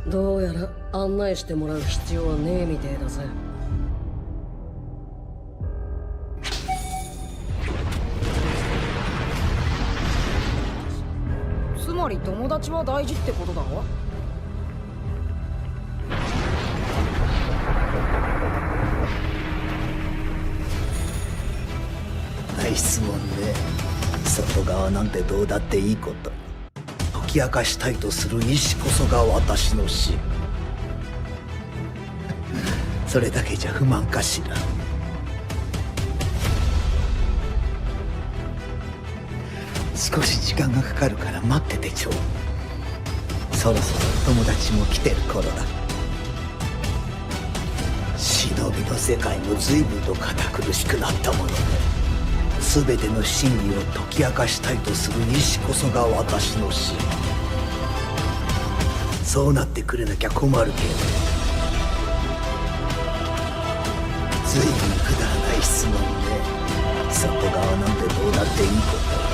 どうやら案内してもらう必要はねえみてえだぜ。つまり友達は大事ってことだろ。ナイスもんね。外側なんてどうだっていいこと。解き明かしたいとする意志こそが私の死。それだけじゃ不満かしら。少し時間がかかるから待っててちょう。そろそろ友達も来てる頃だ。忍びの世界も随分と堅苦しくなったものね。全ての真理を解き明かしたいとする意志こそが私の死。そうなってくれなきゃ困るけど。随分くだらない質問ね。外側なんてどうだっていいこと。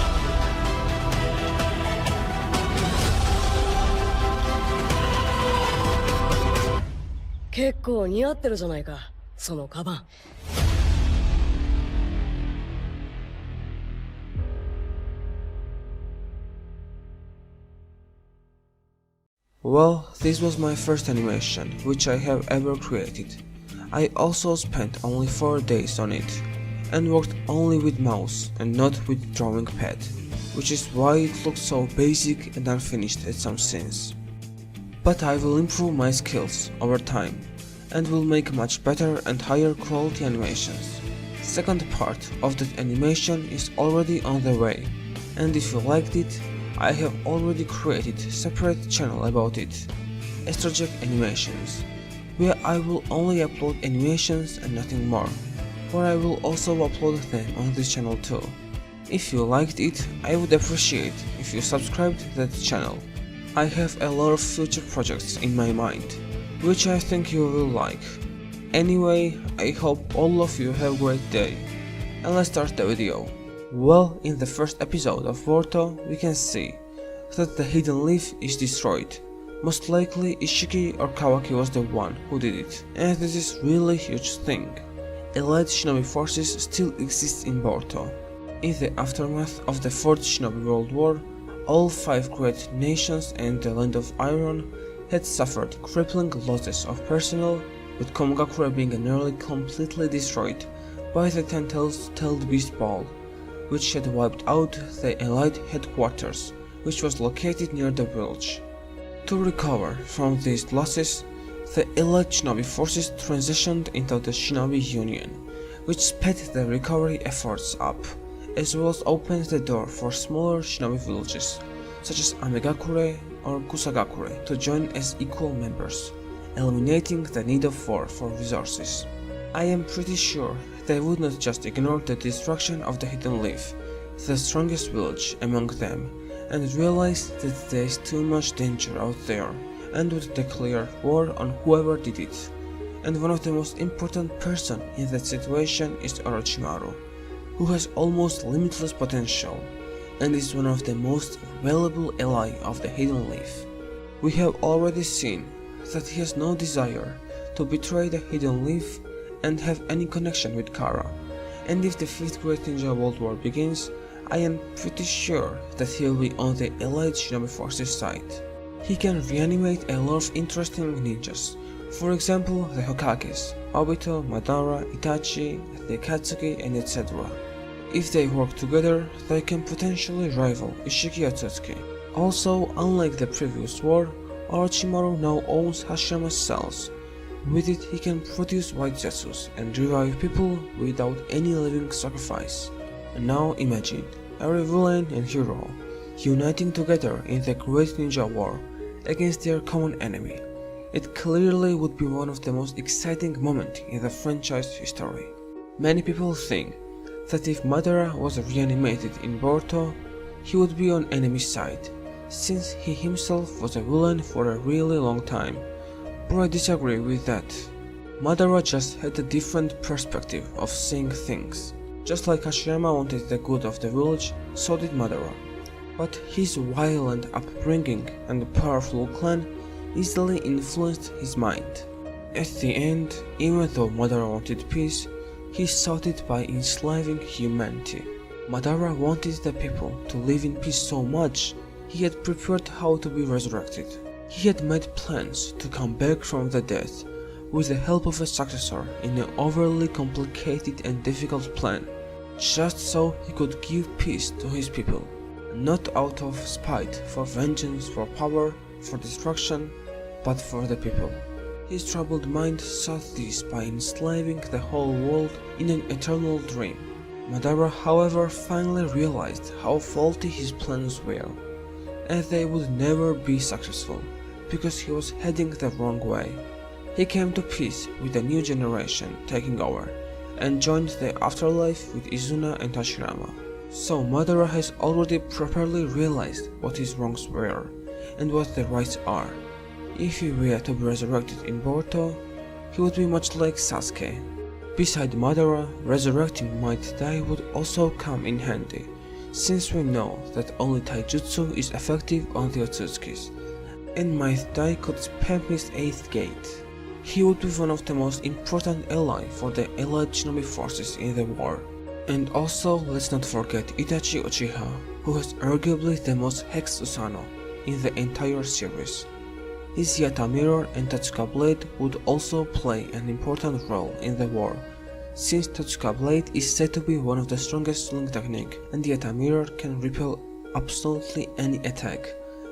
結構似合ってるじゃないか、そのカバン。Well, this was my first animation, which I have ever created. I also spent only 4 days on it, and worked only with mouse and not with drawing pad, which is why it looks so basic and unfinished at some scenes. But I will improve my skills over time, and will make much better and higher quality animations. Second part of that animation is already on the way, and if you liked it, I have already created a separate channel about it, Astrojack Animations, where I will only upload animations and nothing more, where I will also upload them on this channel too. If you liked it, I would appreciate if you subscribed to that channel. I have a lot of future projects in my mind, which I think you will like. Anyway, I hope all of you have a great day, and let's start the video. Well, in the first episode of Boruto, we can see that the hidden leaf is destroyed. Most likely Ishiki or Kawaki was the one who did it, and this is really huge thing. Elite shinobi forces still exist in Boruto. In the aftermath of the 4th Shinobi World War, all 5 great nations and the Land of Iron had suffered crippling losses of personnel, with Komagakure being nearly completely destroyed by the Ten-tailed beast ball, which had wiped out the Elite headquarters, which was located near the village. To recover from these losses, the Elite Shinobi forces transitioned into the Shinobi Union, which sped the recovery efforts up, as well as opened the door for smaller Shinobi villages, such as Amegakure or Kusagakure, to join as equal members, eliminating the need of war for resources. I am pretty sure they would not just ignore the destruction of the Hidden Leaf, the strongest village among them, and realize that there is too much danger out there, and would declare war on whoever did it. And one of the most important person in that situation is Orochimaru, who has almost limitless potential, and is one of the most valuable ally of the Hidden Leaf. We have already seen that he has no desire to betray the Hidden Leaf and have any connection with Kara, and if the 5th Great Ninja World War begins, I am pretty sure that he will be on the Elite Shinobi Forces side. He can reanimate a lot of interesting ninjas, for example the Hokages, Obito, Madara, Itachi, the Akatsuki, and etc. If they work together, they can potentially rival Ishiki Atsuki. Also, unlike the previous war, Orochimaru now owns Hashirama's cells. With it, he can produce white Zetsus and revive people without any living sacrifice. And now imagine every villain and hero uniting together in the Great Ninja War against their common enemy. It clearly would be one of the most exciting moments in the franchise history. Many people think that if Madara was reanimated in Boruto, he would be on enemy's side, since he himself was a villain for a really long time. But I disagree with that. Madara just had a different perspective of seeing things. Just like Hashirama wanted the good of the village, so did Madara. But his violent upbringing and powerful clan easily influenced his mind. At the end, even though Madara wanted peace, he sought it by enslaving humanity. Madara wanted the people to live in peace so much, he had prepared how to be resurrected. He had made plans to come back from the dead with the help of a successor in an overly complicated and difficult plan, just so he could give peace to his people, not out of spite, for vengeance, for power, for destruction, but for the people. His troubled mind sought this by enslaving the whole world in an eternal dream. Madara, however, finally realized how faulty his plans were, and they would never be successful, because he was heading the wrong way. He came to peace with the new generation taking over, and joined the afterlife with Izuna and Hashirama. So Madara has already properly realized what his wrongs were, and what the rights are. If he were to be resurrected in Boruto, he would be much like Sasuke. Beside Madara, resurrecting Might Dai would also come in handy, since we know that only taijutsu is effective on the Otsutskis, and Might Dai could spam his 8th gate. He would be one of the most important allies for the allied shinobi forces in the war. And also, let's not forget Itachi Uchiha, who has arguably the most Hex Susanoo in the entire series. His Yata Mirror and Tatsuka Blade would also play an important role in the war, since Tatsuka Blade is said to be one of the strongest sling technique, and the Yata Mirror can repel absolutely any attack,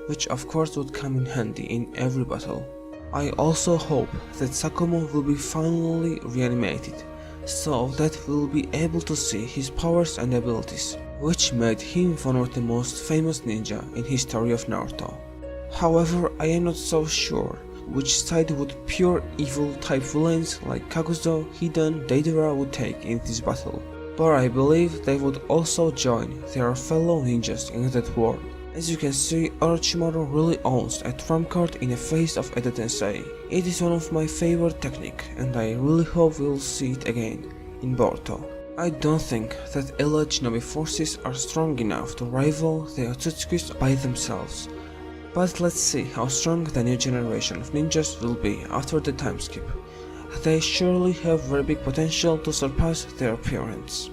which of course would come in handy in every battle. I also hope that Sakumo will be finally reanimated, so that we'll be able to see his powers and abilities, which made him one of the most famous ninja in history of Naruto. However, I am not so sure which side would pure evil type villains like Kakuzo, Hidan, Deidara would take in this battle, but I believe they would also join their fellow ninjas in that war. As you can see, Orochimaru really owns a trump card in the face of Edo Tensei. It is one of my favorite technique, and I really hope we'll see it again in Boruto. I don't think that allied shinobi forces are strong enough to rival the Otsutskis by themselves, but let's see how strong the new generation of ninjas will be after the time skip. They surely have very big potential to surpass their parents.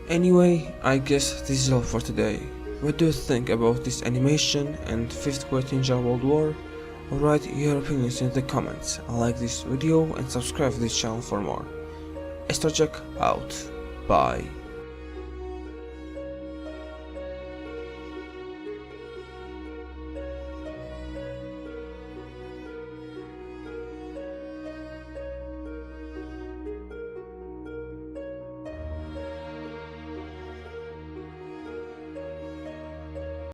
Anyway, I guess this is all for today. What do you think about this animation and 5th Great Ninja World War? Write your opinions in the comments, like this video and subscribe to this channel for more. Jack out. Bye.